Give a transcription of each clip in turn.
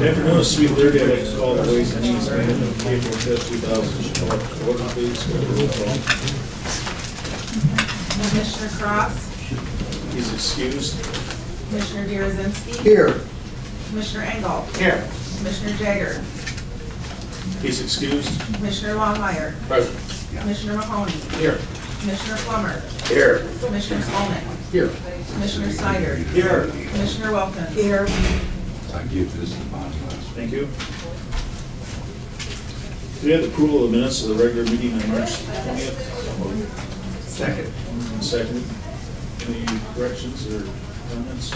Afternoon, Suite 30, I'd like to call the Ways and Means April 5th, 2012 order, please. Roll call. Commissioner Cross, He's excused. Commissioner Derazinski, Here. Commissioner Engel, Here. Commissioner Jagger, He's excused. Commissioner Longmire, Present. Commissioner Mahoney, Here. Commissioner Plummer, Here. Commissioner Skolnick, Here. Commissioner Snyder, Here. Commissioner Wilkins. Here. I give this to Bonnie. Thank you. Do we have the approval of the minutes of the regular meeting on March 20th? Second. Second. Any corrections or comments?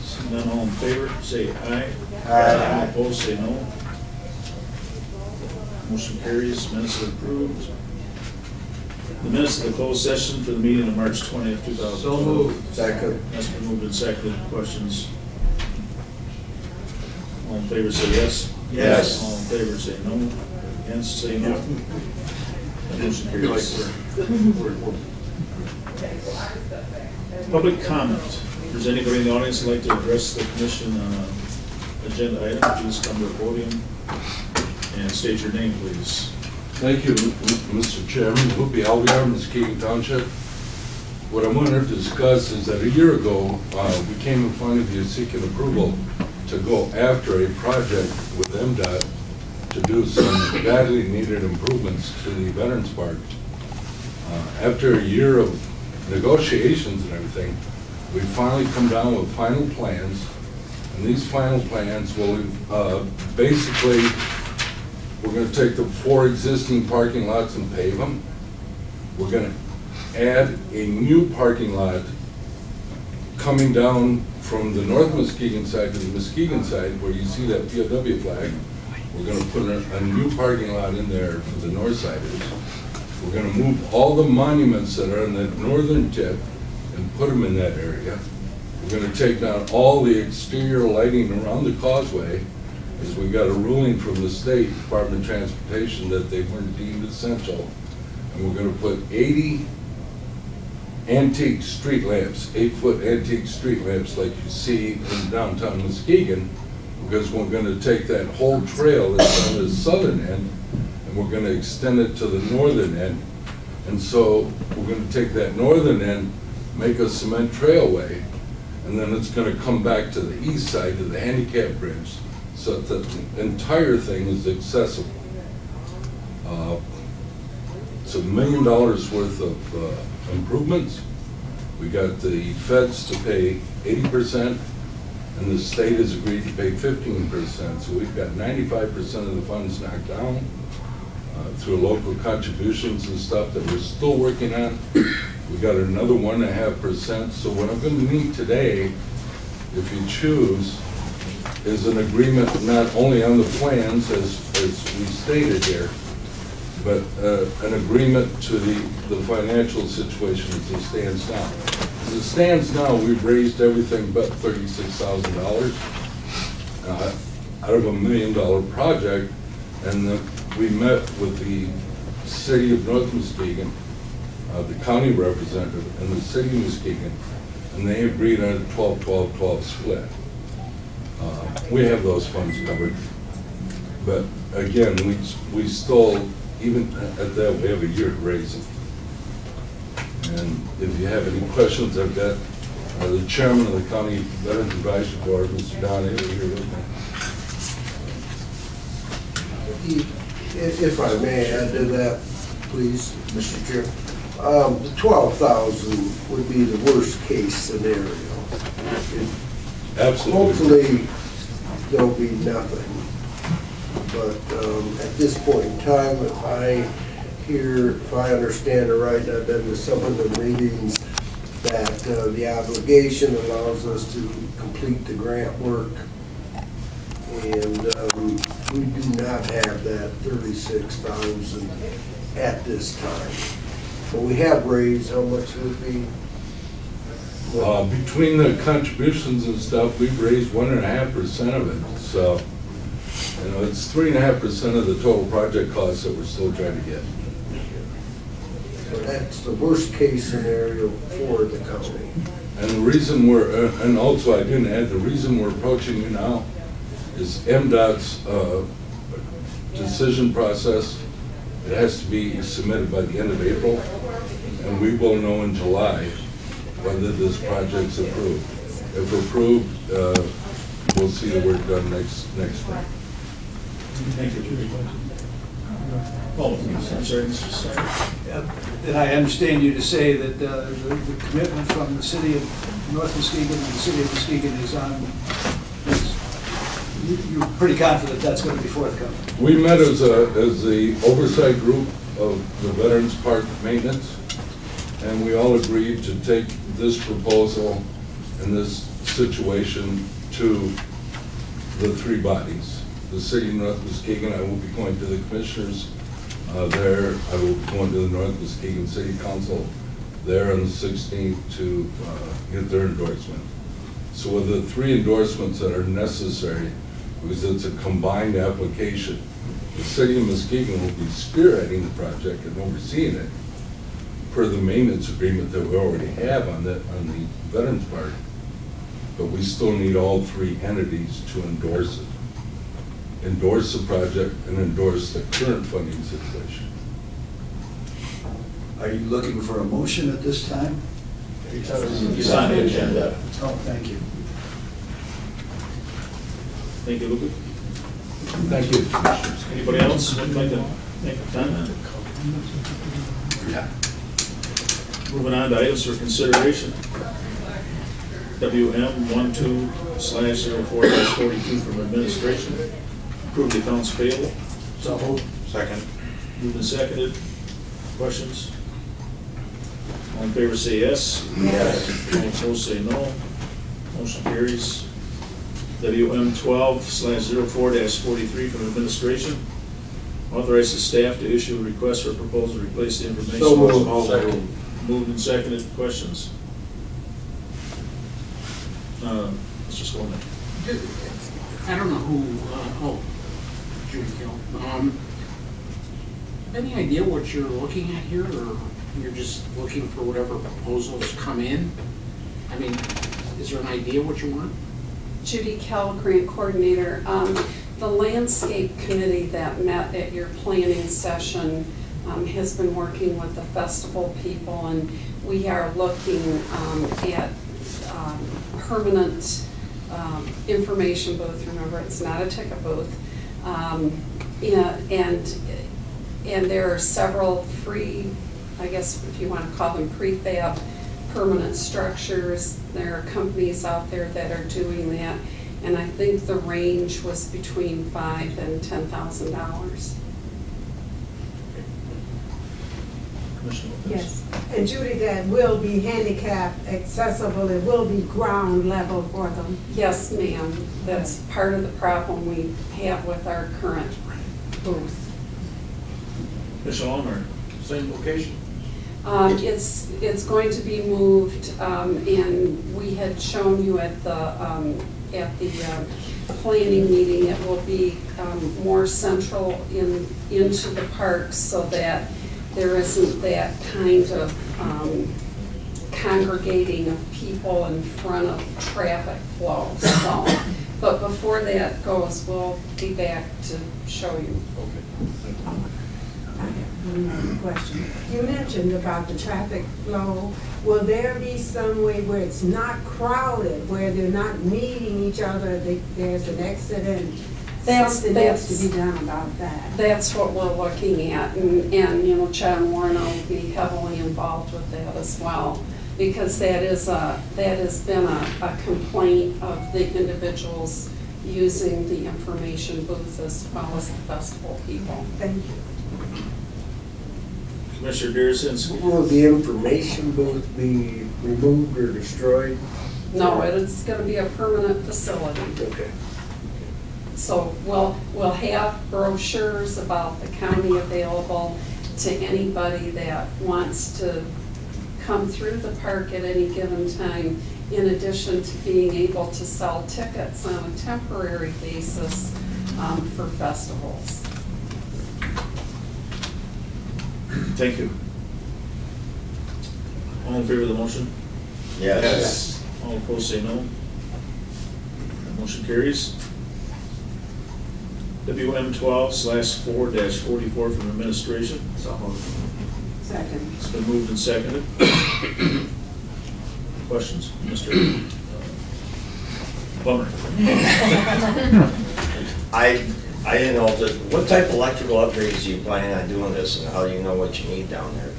Seeing none, all in favor, say aye. Aye. Opposed, say no. Motion carries. Minutes are approved. The minutes of the closed session for the meeting of March 20th, 2012. So moved. Second. That's been moved and seconded. Questions? All in favor say yes. Yes. All in favor say no. Against say no. That motion carries. Public comment. If there's anybody in the audience who'd like to address the commission on an agenda item, please come to the podium and state your name, please. Thank you, Mr. Chairman. Whoopi Alvear, Muskegon Township. What I wanted to discuss is that a year ago, we came in front of you seeking approval to go after a project with MDOT to do some badly needed improvements to the Veterans Park. After a year of negotiations and everything, we finally come down with final plans, and these final plans will basically, we're going to take the 4 existing parking lots and pave them. We're going to add a new parking lot coming down from the North Muskegon side to the Muskegon side, where you see that POW flag. We're going to put a new parking lot in there for the north siders. We're going to move all the monuments that are in the northern tip and put them in that area. We're going to take down all the exterior lighting around the causeway, as we got a ruling from the State Department of Transportation that they weren't deemed essential. And we're going to put 80 antique street lamps, 8-foot antique street lamps like you see in downtown Muskegon, because we're going to take that whole trail that's on the southern end and we're going to extend it to the northern end. And so we're going to take that northern end, make a cement trailway, and then it's going to come back to the east side to the handicap bridge, so that the entire thing is accessible. It's $1 million worth of improvements. We got the feds to pay 80%, and the state has agreed to pay 15%. So we've got 95% of the funds knocked down through local contributions and stuff that we're still working on. We got another 1.5%. So what I'm going to need today, if you choose, is an agreement not only on the plans as we stated here, but an agreement to the financial situation as it stands now. As it stands now, we've raised everything but $36,000 out of $1 million project, and we met with the city of North Muskegon, the county representative, and the city of Muskegon, and they agreed on a 12-12-12 split. We have those funds covered, but again, we still, even at that, we have a year to raise them. And if you have any questions, I've got the chairman of the county Veterans Advisory Board, Mr. Don Haley, here with me. If I may add to that, please. Mr. Chair. The 12,000 would be the worst case scenario. Absolutely. Hopefully, there'll be nothing. But at this point in time, if I understand it right, and I've been to some of the meetings, that the obligation allows us to complete the grant work. And we do not have that 36,000 at this time. But we have raised, how much would it be? Between the contributions and stuff, we've raised 1.5% of it. So, you know, it's 3.5% of the total project costs that we're still trying to get. So that's the worst case scenario for the county. And the reason and also I didn't add, the reason we're approaching you now is MDOT's decision process. It has to be submitted by the end of April, and we will know in July whether this project's approved. If approved, we'll see the work done next spring. Thank you, Judy. Oh, I'm sorry, Mr. Snyder. Did I understand you to say that the commitment from the city of North Muskegon and the city of Muskegon is on, you're pretty confident that's going to be forthcoming? We met as the oversight group of the Veterans Park Maintenance, and we all agreed to take this proposal and this situation to the three bodies. The city of North Muskegon, I will be going to the commissioners there. I will be going to the North Muskegon City Council there on the 16th to get their endorsement. So with the three endorsements that are necessary, because it's a combined application, the city of Muskegon will be spearheading the project and overseeing it per the maintenance agreement that we already have on the Veterans Park. But we still need all three entities to endorse it. Endorse the project and endorse the current funding situation. Are you looking for a motion at this time? It's on the agenda. Oh, thank you. Thank you, Luca. Thank you. Anybody else would like to make a comment? Yeah. Moving on to items for consideration. WM 12/04-42 from administration. Approve the accounts payable. So moved. Second. Moved and seconded. Questions? All in favor say yes. Yes. All opposed say no. Motion carries. WM 12/04-43 from administration. Authorize the staff to issue a request for proposal to replace the information. So moved. Second. Moved and seconded. Questions? Mr. Skolnick. I don't know who, Judy Gill. Any idea what you're looking at here, or you're just looking for whatever proposals come in? I mean, is there an idea what you want? Judy Kell, Grant Coordinator. The landscape committee that met at your planning session has been working with the festival people, and we are looking at permanent information booth. Remember, it's not a ticket booth. And there are several free, I guess if you want to call them prefab permanent structures. There are companies out there that are doing that, and I think the range was between $5,000 and $10,000. Commissioner Lopez. Yes, and Judy, that will be handicap accessible, it will be ground level for them. Yes, ma'am. That's part of the problem we have with our current booth. Commissioner Allmer. Same location? It's going to be moved, and we had shown you at the planning meeting, it will be more central into the park so that there isn't that kind of congregating of people in front of traffic flow. So, but before that goes, we'll be back to show you. Another question. You mentioned about the traffic flow. Will there be some way where it's not crowded, where they're not meeting each other, there's an exit Something needs to that's, be done about that. that's what we're looking at, and, you know, John Warren will be heavily involved with that as well, because that has been a complaint of the individuals using the information booth as well as the festival people. Thank you. Commissioner Durazinski. Will the information booth be removed or destroyed? No, it's gonna be a permanent facility. Okay. So we'll have brochures about the county available to anybody that wants to come through the park at any given time, in addition to being able to sell tickets on a temporary basis for festivals. Thank you. All in favor of the motion? Yes. All opposed say no. Motion carries. WM12/4-44 from administration. Second. It's been moved and seconded. Questions? Mr. Plummer. I didn't know, what type of electrical upgrades do you plan on doing this, and how do you know what you need down there?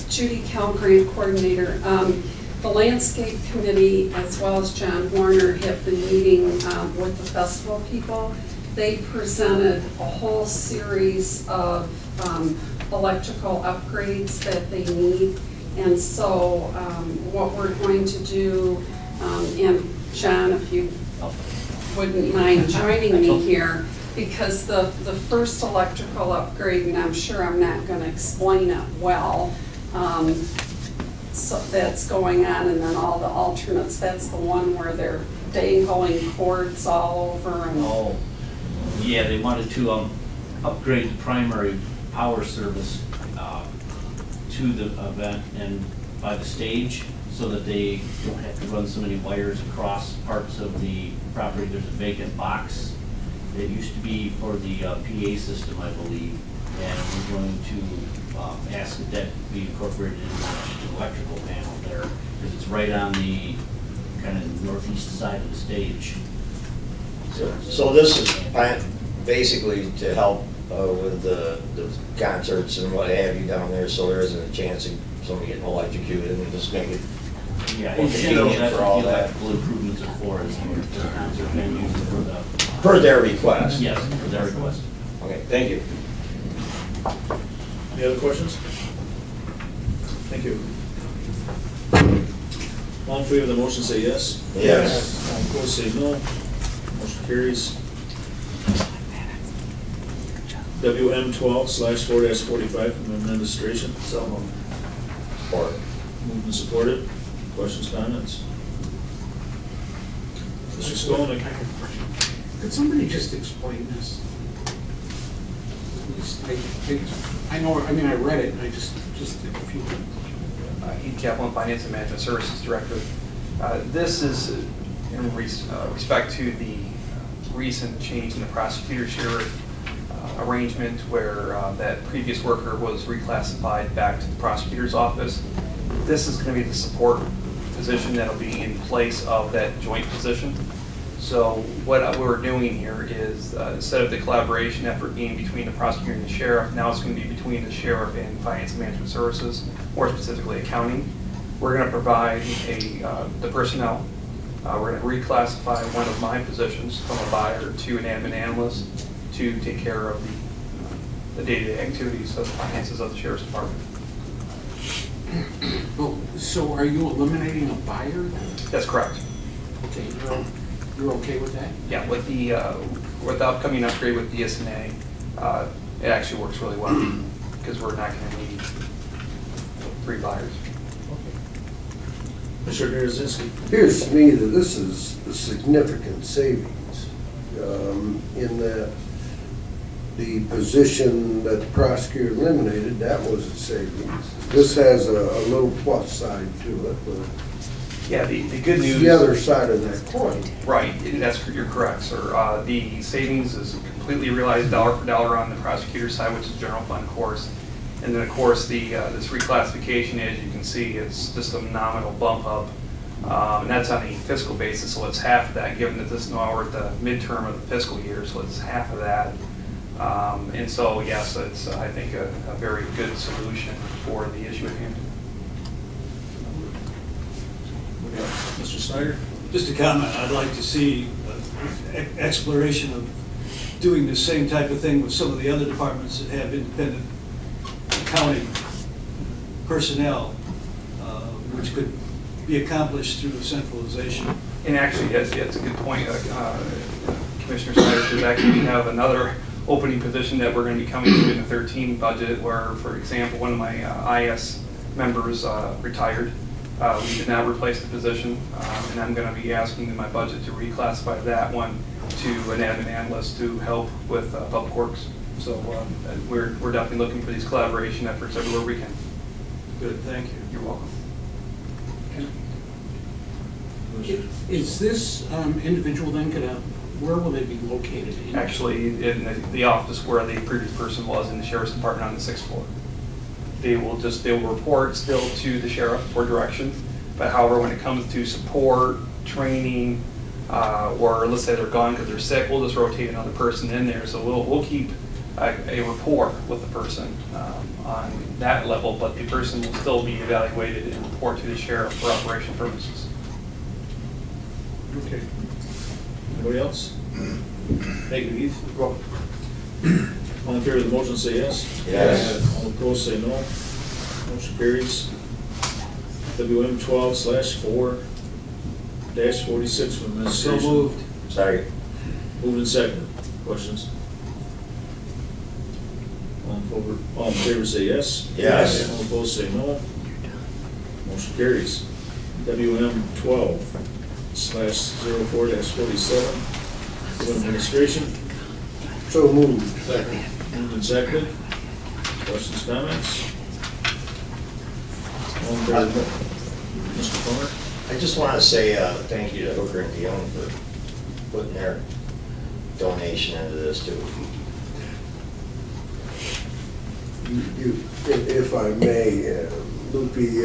Judy Kell, grant coordinator. The landscape committee, as well as John Warner, have been meeting with the festival people. They presented a whole series of electrical upgrades that they need. And so what we're going to do, and John, if you wouldn't mind joining me here, because the first electrical upgrade, and I'm sure I'm not going to explain it well, so that's going on, and then all the alternates, that's the one where they're dangling cords all over. And oh, yeah, they wanted to upgrade the primary power service to the event and by the stage, so that they don't have to run so many wires across parts of the property. There's a vacant box. It used to be for the PA system, I believe, and we're going to ask that that be incorporated into the electrical panel there, because it's right on the kind of northeast side of the stage. So this is basically to help with the concerts and what have you down there, so there isn't a chance of somebody getting electrocuted, and just make it Yeah, more in general, convenient that's for what all the that. electrical improvements are for, is for the concert venues for the, Per their request. yes, for their request. Okay, thank you. Any other questions? Thank you. All in favor of the motion say yes. Yes. All opposed say no. Motion carries. WM12/4-45 from administration. So moved. Support. Moved and supported. Questions, comments? Mr. Skolnick. Could somebody just explain this? I know, I mean, I read it, and I just if you could. Heath Kaplan, Finance and Management Services Director. This is in respect to the recent change in the prosecutor sheriff arrangement, where that previous worker was reclassified back to the prosecutor's office. This is going to be the support position that will be in place of that joint position. So what we're doing here is, instead of the collaboration effort being between the prosecutor and the sheriff, now it's going to be between the sheriff and Finance and Management Services, more specifically accounting. We're going to provide the personnel. We're going to reclassify one of my positions from a buyer to an admin analyst to take care of the day-to-day activities of the finances of the sheriff's department. Oh, so are you eliminating a buyer then? That's correct. Okay, you're okay with that? Yeah, with the upcoming upgrade with BSNA, it actually works really well, because we're not going to need 3 buyers. Mr. Durazinski. Appears to me that this is a significant savings in that the position that the prosecutor eliminated, that was a savings. This has a little plus side to it, but Yeah, the good news. it's the other side of that coin. Right, you're correct, sir. The savings is completely realized dollar for dollar on the prosecutor's side, which is general fund, of course. And then, of course, this reclassification, as you can see, it's just a nominal bump up And that's on a fiscal basis, so it's half of that, given that this now we're at the midterm of the fiscal year, so it's half of that. And so, yes, it's, I think, a very good solution for the issue at hand. Mr. Snyder? Just a comment, I'd like to see exploration of doing the same type of thing with some of the other departments that have independent accounting personnel, which could be accomplished through centralization. And actually, yes, it's a good point, Commissioner Snyder, because actually we have another opening position that we're going to be coming to in the 13 budget where, for example, one of my IS members retired. We did not replace the position, and I'm going to be asking in my budget to reclassify that one to an admin analyst to help with public works. So we're definitely looking for these collaboration efforts everywhere we can. Good, thank you. You're welcome. Is this individual then gonna, where will they be located? Actually, in the office where the previous person was in the sheriff's department on the 6th floor. They will report still to the sheriff for direction, but however, when it comes to support, training, or let's say they're gone because they're sick, we'll just rotate another person in there. So we'll keep a rapport with the person on that level, but the person will still be evaluated and report to the sheriff for operation purposes. Okay. Anybody else? Thank you, Heath. All in favor of the motion, say yes. Yes. All opposed, say no. Motion carries. WM 12/4-46 from So administration. moved. Sorry. Moved and seconded. Questions? All in favor, say yes. Yes. All opposed, say no. Motion carries. WM 12/04-47 from administration. So moved. Moved and seconded. Questions, comments? All in favor, Mr. Plummer? I just want to say thank you to Hooker and DeYoung for putting their donation into this too. If I may, Loopy,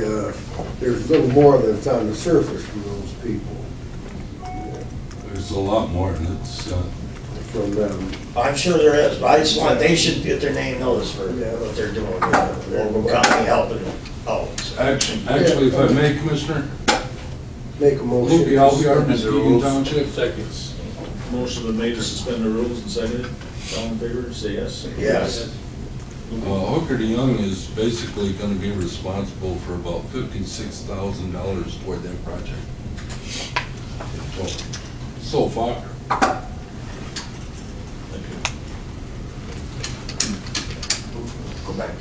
there's a little more that's on the surface from those people, There's a lot more, and it's, from them. I'm sure there is, but I just want, they should get their name noticed for what they're doing. Local company helping out. actually, if I may, Commissioner, Make a motion. Lupe Alvear, to suspend the Muskegon rules. Township. Seconds. Motion been made to suspend the rules and seconded. All in favor, say yes. Yes. Hooker DeYoung is basically going to be responsible for about $56,000 toward that project. So far. Thank you. Go back to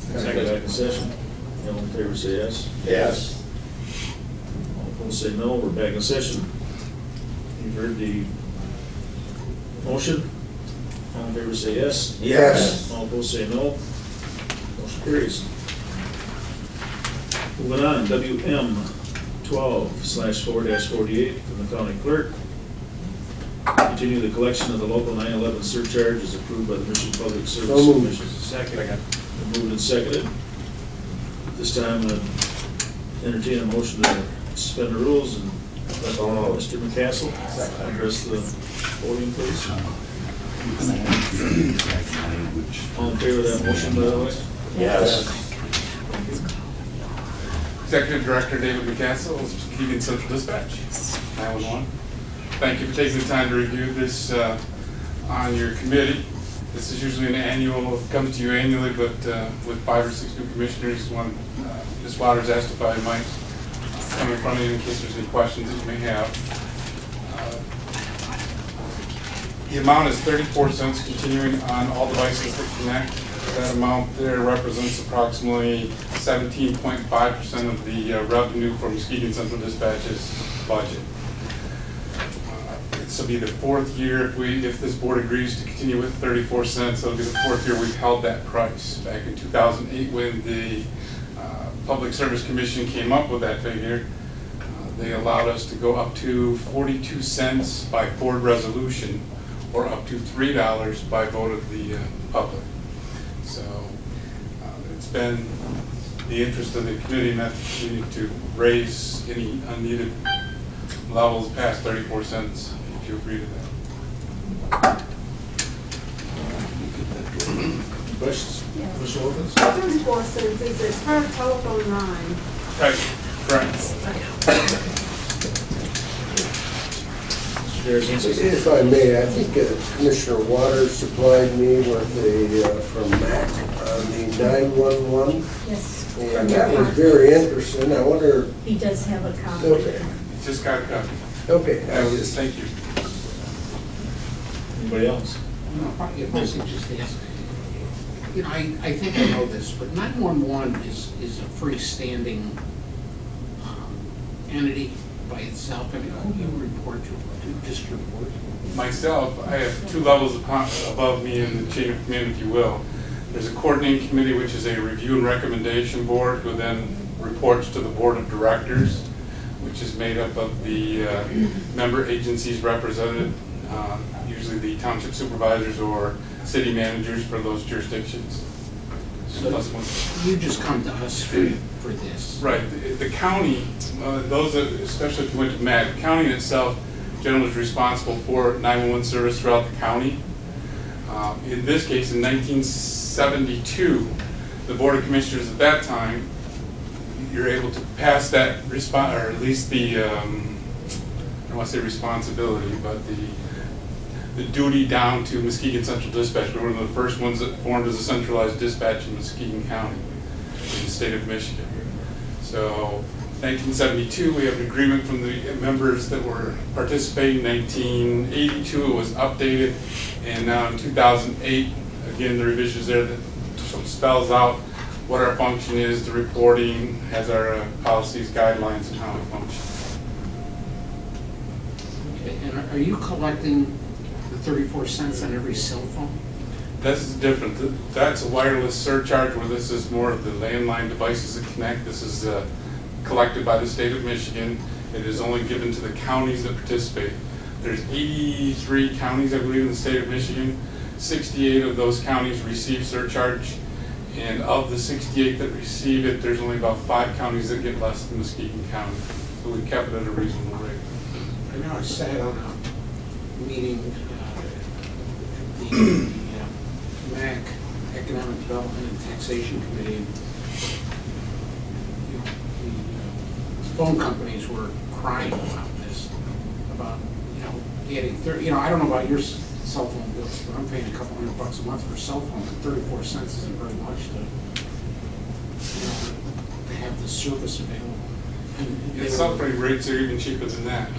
Second. Back in session. All in favor, say yes. Yes. All opposed, say no. We're back in session. You've heard the motion. All in favor, say yes. Yes. All opposed, say no. Motion carries. Moving on, WM 12/4-48 from the county clerk. Continue the collection of the local 9/11 surcharge as approved by the Michigan Public Service So moved. Commission. Second. Moved and seconded. At this time, entertain a motion to suspend the rules and let Mr. McCassel address the podium, please. All in favor of that motion, by the way? Yes. Executive Director David McCassel, Muskegon Central Dispatch, 911. Thank you for taking the time to review this on your committee. This is usually an annual, comes to you annually, but with 5 or 6 new commissioners, one, Ms. Waters asked if I might come in front of you in case there's any questions that you may have. The amount is 34 cents continuing on all devices that connect. That amount there represents approximately 17.5% of the revenue from Muskegon Central Dispatch's budget. This will be the 4th year if this board agrees to continue with 34 cents. It'll be the 4th year we've held that price. Back in 2008, when the Public Service Commission came up with that figure, they allowed us to go up to 42 cents by board resolution, or up to $3 by vote of the public. So it's been the interest of the committee not to continue to raise any unneeded levels past 34 cents, if you agree to that. Questions? Yes. Commissioner Wilkins? 34 cents is it per telephone line? Right, correct. Mr. Jarzynski? If I may, I think Commissioner Waters supplied me with from MAC on the 911. Yes. And that was very interesting. I wonder, He does have a copy. okay, Just got a copy. okay. Thank you. Anybody else? If I could just ask, you know, I think I know this, but 911 is a freestanding entity by itself. I mean, who do you report to? Just report? Myself, I have two levels above me in the chain of command, if you will. There's a coordinating committee, which is a review and recommendation board, who then reports to the board of directors, which is made up of the member agencies represented, usually the township supervisors or city managers for those jurisdictions. So you just come to us for this? Right. The county, those, especially if you went to MAD, the county itself generally is responsible for 911 service throughout the county. In this case, in 1972, the Board of Commissioners at that time, you're able to pass that response, or at least the, I don't want to say responsibility, but the duty down to Muskegon Central Dispatch. We were one of the first ones that formed as a centralized dispatch in Muskegon County, in the state of Michigan. So, 1972, we have an agreement from the members that were participating. 1982, it was updated, and now in 2008, again, the revisions there that spells out what our function is, the reporting, has our policies, guidelines, and how we function. Okay, and are you collecting the 34 cents on every cell phone? This is different. That's a wireless surcharge, where this is more of the landline devices that connect. This is collected by the state of Michigan. It is only given to the counties that participate. There's 83 counties, I believe, in the state of Michigan. 68 of those counties receive surcharge, and of the 68 that receive it, there's only about 5 counties that get less than Muskegon County. So we kept it at a reasonable rate. I know I sat on a meeting, the MAC, Economic Development and Taxation Committee, and you know, the phone companies were crying about this, about, you know, getting 30, you know, I don't know about your cell phone bills, but I'm paying a couple $100 a month for a cell phone, and 34 cents isn't very much to, you know, to have the service available. The cell phone rates are even cheaper than that.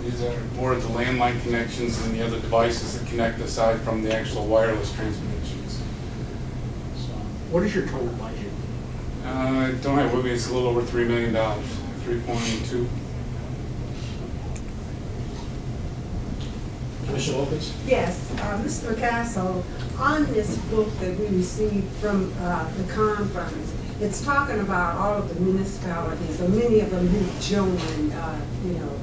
These are more of the landline connections than the other devices that connect aside from the actual wireless transmissions. So, what is your total budget? I don't have it with me, it's a little over $3 million, 3.2. Commissioner Wilkins? Yes, Mr. Castle, on this book that we received from the conference, it's talking about all of the municipalities, or many of them who joined, you know.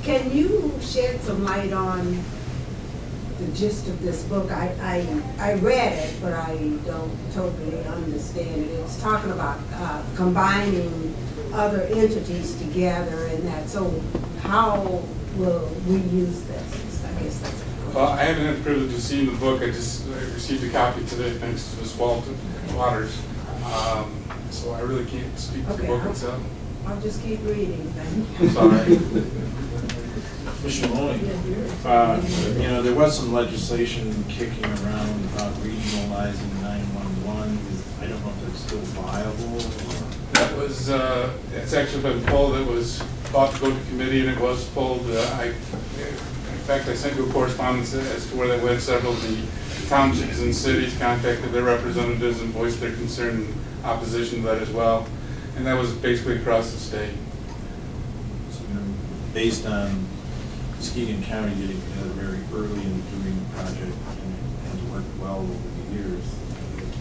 Can you shed some light on the gist of this book? I read it, but I don't totally understand it. It's talking about combining other entities together and that. So how will we use this? I guess that's it. Well, I haven't had the privilege of seeing the book. I received a copy today, thanks to Ms. Waters. So I really can't speak to the book itself. I'll just keep reading, thank I'm sorry. Commissioner Mahoney? You know, there was some legislation kicking around about regionalizing 911. I don't know if that's still viable or... That was, it's actually been pulled. It was about to go to committee and it was pulled. In fact, I sent you a correspondence as to where they went. Several of the townships and cities contacted their representatives and voiced their concern and opposition to that as well. And that was basically across the state. So, you know, based on Muskegon County getting together very early in doing the project and has worked well over the years,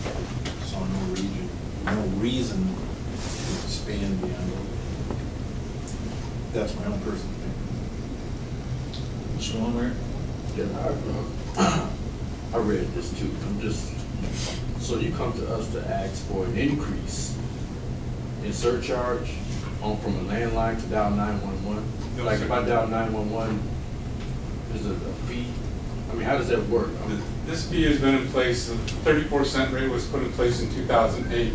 I saw no reason to expand beyond it. That's my own personal opinion. Commissioner Walmer? Yeah, I read this too. I'm just So you come to us to ask for an increase in surcharge from a landline to dial 911? No, Like sir. if I dial 911, is it a fee? I mean, how does that work? This fee has been in place, the 34-cent rate was put in place in 2008.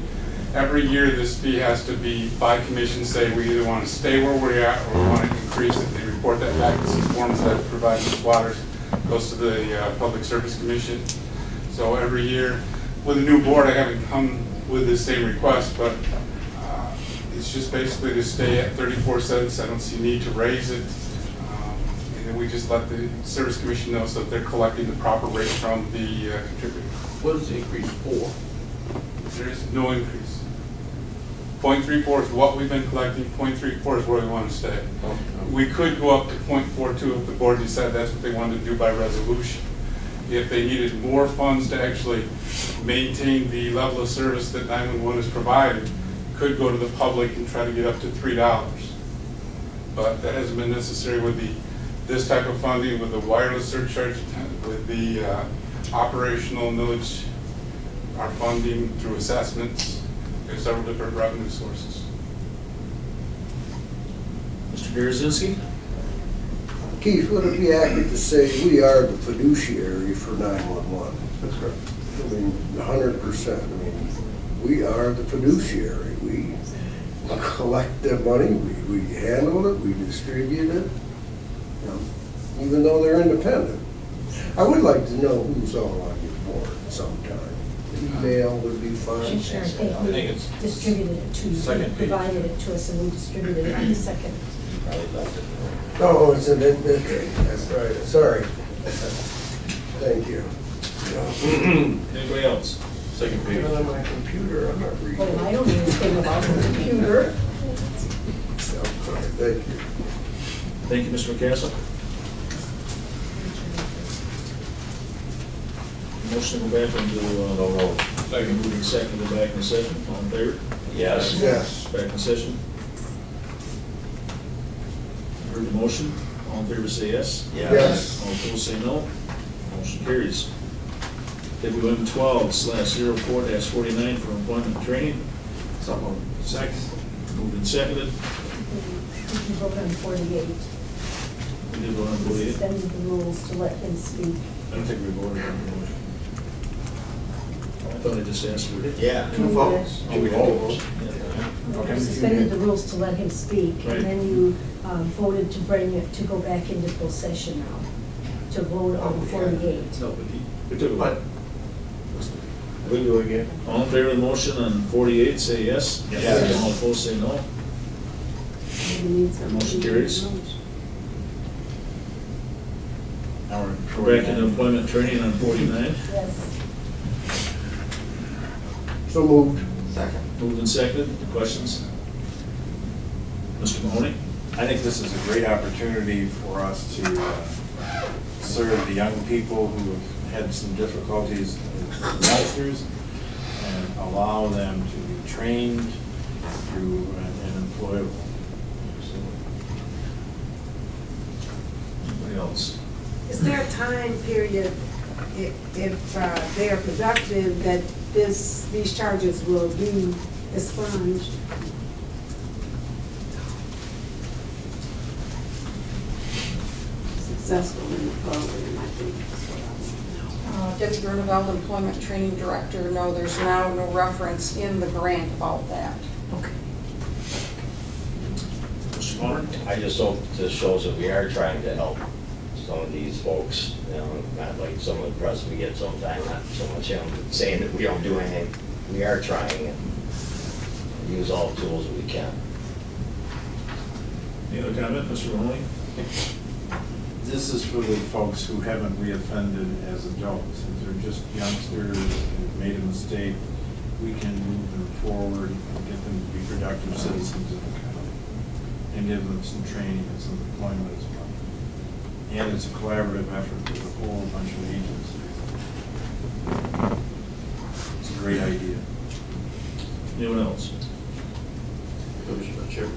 Every year, this fee has to be by commission, say we either want to stay where we're at or we want to increase it. They report that back to some forms that provide Ms. Waters, goes to the Public Service Commission. So every year, with a new board, I haven't come with the same request, but it's just basically to stay at 34 cents. I don't see need to raise it. And then we just let the Service Commission know so that they're collecting the proper rate from the contributor. What is the increase for? There is no increase. 0.34 is what we've been collecting, 0.34 is where we want to stay. We could go up to 0.42 if the board decided that's what they wanted to do by resolution. If they needed more funds to actually maintain the level of service that 911 is providing, could go to the public and try to get up to $3. But that hasn't been necessary with this type of funding, with the wireless surcharge, with the operational millage, our funding through assessments. There's several different revenue sources. Mr. Derazinski? Keith, would it be accurate to say we are the fiduciary for 911? That's correct. I mean, 100%. I mean, we are the fiduciary. We collect the money, we handle it, we distribute it, you know, even though they're independent. I would like to know who's all on your board sometime. Email would be fine. I Sure, think it's distributed it to you, second page. provided it to us, and we distributed it on the second. Probably left it. Oh, it's an, okay, that's right, sorry. Thank you. Anybody else? Second page. Even on my computer, I'm not reading. Well, I don't know anything about the computer. Thank you. Thank you, Mr. McCaskill. Motion to go back into, second, moving second to back in session, all in favor? Yes. Yes. Back in session. Heard the motion, all in favor say yes. Yes. All opposed say no. Motion carries. WM 12/04-49 for employment training. Second. Moved and seconded. We voted on 48. We did vote on 48. Suspended the rules to let him speak. I don't think we voted on the motion. I thought I just asked for it. Yeah. Two votes. Oh, we voted. You suspended the rules to let him speak, Right. and then you voted to bring it, to go back into full session now, to vote on 48. No, but we took a vote. We'll do it again. All in favor of the motion on 48, say yes. Yes. All opposed, say no. Maybe needs a- Motion carries. Now We're back into employment training on 49. Yes. So moved. Second. Moved and seconded. Questions? Mr. Mahoney? I think this is a great opportunity for us to serve the young people who have had some difficulties with masters and allow them to be trained through and employable. Anybody else? Is there a time period, if they are productive, that these charges will be expunged? Successful in the program, I think is what I want to know. Debbie Grunewald, Employment Training Director, no, there's now no reference in the grant about that. Okay. Mr. Palmer? I just hope this shows that we are trying to help some of these folks, you know, not like some of the press we get sometimes, not so much, you know, saying that we don't do anything. We are trying and use all the tools that we can. Any other comment, Mr. Mahoney? This is for the folks who haven't reoffended as adults. If they're just youngsters who've made a mistake, we can move them forward and get them to be productive citizens of the county and give them some training and some employment as well. And it's a collaborative effort with a whole bunch of agencies. It's a great idea. Anyone else? Commissioner Chair,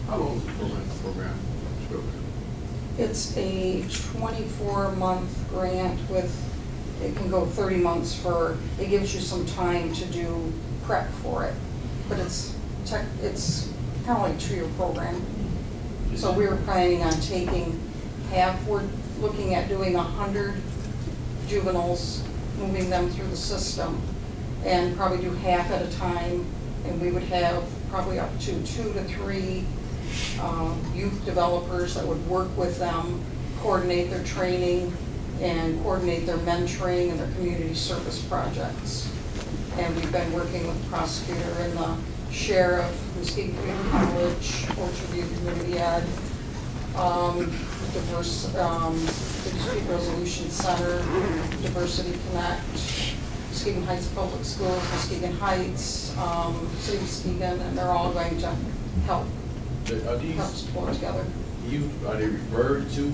how long is the program? It's a 24-month grant with it can go 30 months for, it gives you some time to do prep for it. But it's kind of like a 2-year program. So we were planning on taking we're looking at doing 100 juveniles, moving them through the system, and probably do half at a time, and we would have probably up to 2 to 3 youth developers that would work with them, coordinate their training, and coordinate their mentoring and their community service projects. And we've been working with the prosecutor and the sheriff, Muskegon Community College, Orchard View Community Ed, Dispute Resolution Center, Diversity Connect, Muskegon Heights Public Schools, Muskegon Heights, City of Muskegon, and they're all going to help pull together. Are they referred to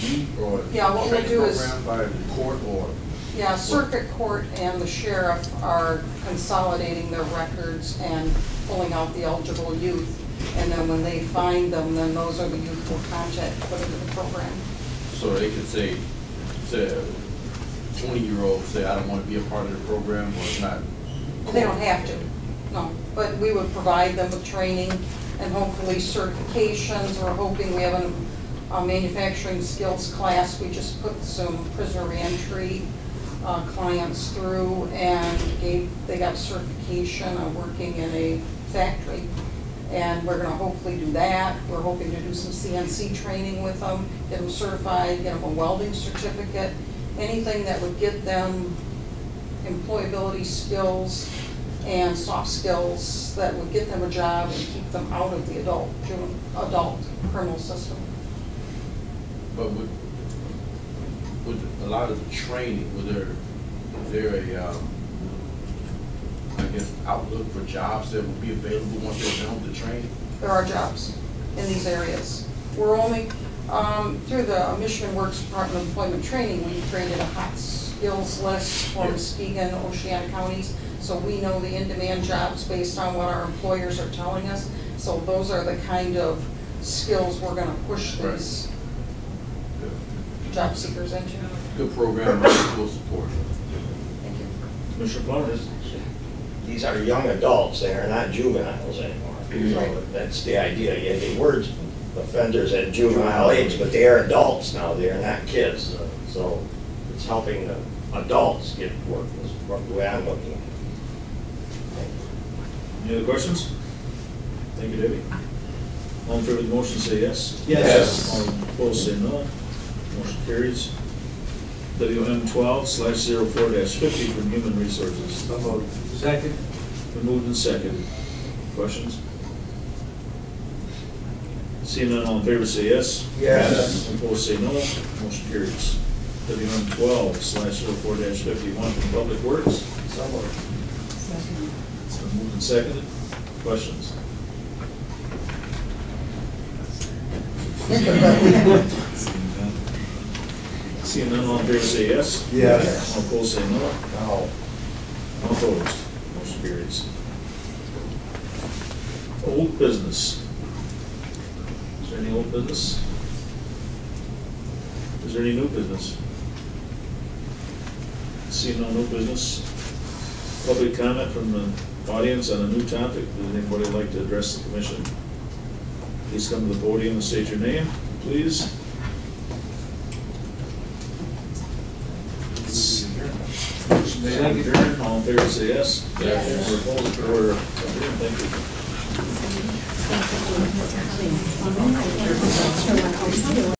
you or Yeah, what we'll training do is, program by the court or? yeah, circuit court and the sheriff are consolidating their records and pulling out the eligible youth. And then when they find them, then those are the youth we'll contact to put into the program. So they could say a 20-year-old say, I don't want to be a part of the program, or it's not? They don't have to, no. But we would provide them with training and hopefully certifications. We're hoping we have a manufacturing skills class. We just put some prisoner reentry clients through, and they got certification on working in a factory. And we're going to hopefully do that. We're hoping to do some CNC training with them, get them certified, get them a welding certificate, anything that would get them employability skills and soft skills that would get them a job and keep them out of the adult criminal system. But with a lot of the training, is there a I guess outlook for jobs that will be available once they're done with the training? There are jobs in these areas. We're only, through the Michigan Works Department of Employment Training, we created a hot skills list for Muskegon, Oceana counties, so we know the in-demand jobs based on what our employers are telling us. So those are the kind of skills we're going to push these job seekers into. Good program, full support. Thank you. Commissioner Plummer? These are young adults, they are not juveniles anymore. So that's the idea. Yeah, they were offenders at juvenile age, but they are adults now, they are not kids. So it's helping the adults get work, is the way I'm looking at it. Any other questions? Thank you, Debbie. All in favor of the motion say yes. Yes. All opposed say no. Motion carries. WM 12/04-50 from Human Resources. So moved. Second. Been moved and seconded. Questions? Seeing none, all in favor say yes. Yes. All opposed say no. Motion carries. WM 12/04-51 from Public Works. So moved. It's been moved and seconded. Questions? Seeing none, all in favor say yes. Yes. All opposed say no. No. All opposed. Motion carries. Old business. Is there any old business? Is there any new business? Seeing no new business. Public comment from the audience on a new topic. Does anybody like to address the commission? Please come to the podium and state your name, please. All in favor say yes. Yes. We're opposed, or thank you.